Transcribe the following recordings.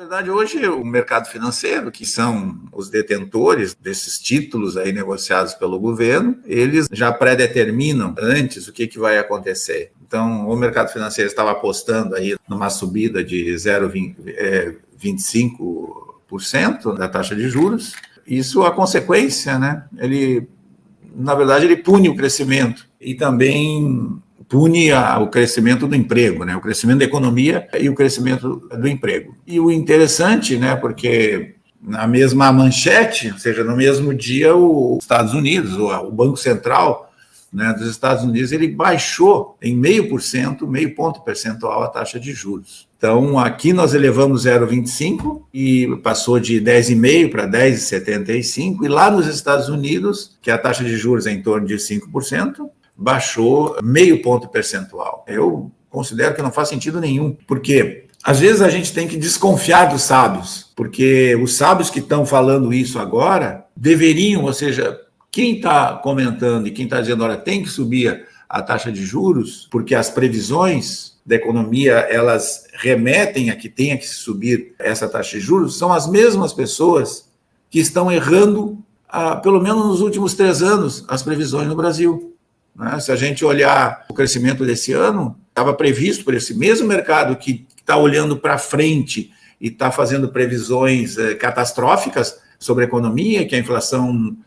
Na verdade, hoje o mercado financeiro, que são os detentores desses títulos aí negociados pelo governo, eles já predeterminam antes o que vai acontecer. Então, o mercado financeiro estava apostando aí numa subida de 0,25% da taxa de juros. Isso, a consequência, né? Na verdade, ele pune o crescimento e também pune o crescimento do emprego, né? O crescimento da economia e o crescimento do emprego. E o interessante, né? Porque na mesma manchete, ou seja, no mesmo dia, os Estados Unidos, o Banco Central, né, dos Estados Unidos, ele baixou em 0,5%, meio ponto percentual a taxa de juros. Então, aqui nós elevamos 0,25 e passou de 10,5 para 10,75, e lá nos Estados Unidos, que a taxa de juros é em torno de 5%, baixou meio ponto percentual. Eu considero que não faz sentido nenhum, porque às vezes a gente tem que desconfiar dos sábios, porque os sábios que estão falando isso agora deveriam, ou seja, quem está comentando e quem está dizendo, olha, tem que subir a taxa de juros, porque as previsões da economia, elas remetem a que tenha que subir essa taxa de juros, são as mesmas pessoas que estão errando, pelo menos nos últimos 3 anos, as previsões no Brasil. Né? Se a gente olhar o crescimento desse ano, estava previsto por esse mesmo mercado que está olhando para frente e está fazendo previsões catastróficas sobre a economia, que a inflação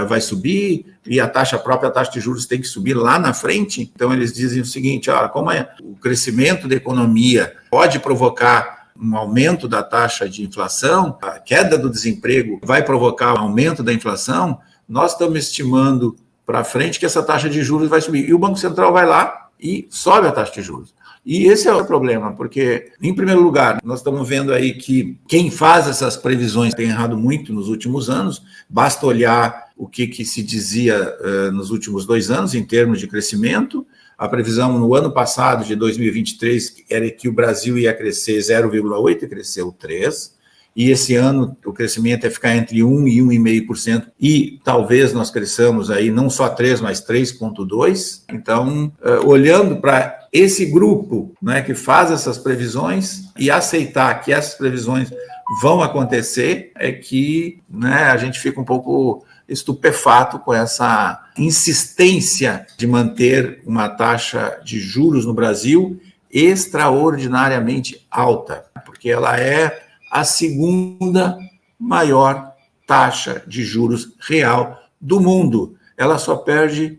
vai subir e a própria taxa de juros tem que subir lá na frente. Então, eles dizem o seguinte, como o crescimento da economia pode provocar um aumento da taxa de inflação, a queda do desemprego vai provocar um aumento da inflação, nós estamos estimando para frente que essa taxa de juros vai subir. E o Banco Central vai lá e sobe a taxa de juros. E esse é o problema, porque, em primeiro lugar, nós estamos vendo aí que quem faz essas previsões tem errado muito nos últimos anos. Basta olhar o que se dizia nos últimos 2 anos em termos de crescimento. A previsão no ano passado, de 2023, era que o Brasil ia crescer 0,8% e cresceu 3%. E esse ano o crescimento é ficar entre 1% e 1,5%, e talvez nós cresçamos aí não só 3%, mas 3,2%. Então, olhando para esse grupo, né, que faz essas previsões e aceitar que essas previsões vão acontecer, é que, né, a gente fica um pouco estupefato com essa insistência de manter uma taxa de juros no Brasil extraordinariamente alta, porque ela é a segunda maior taxa de juros real do mundo. Ela só perde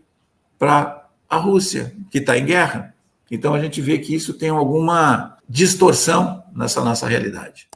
para a Rússia, que está em guerra. Então, a gente vê que isso tem alguma distorção nessa nossa realidade.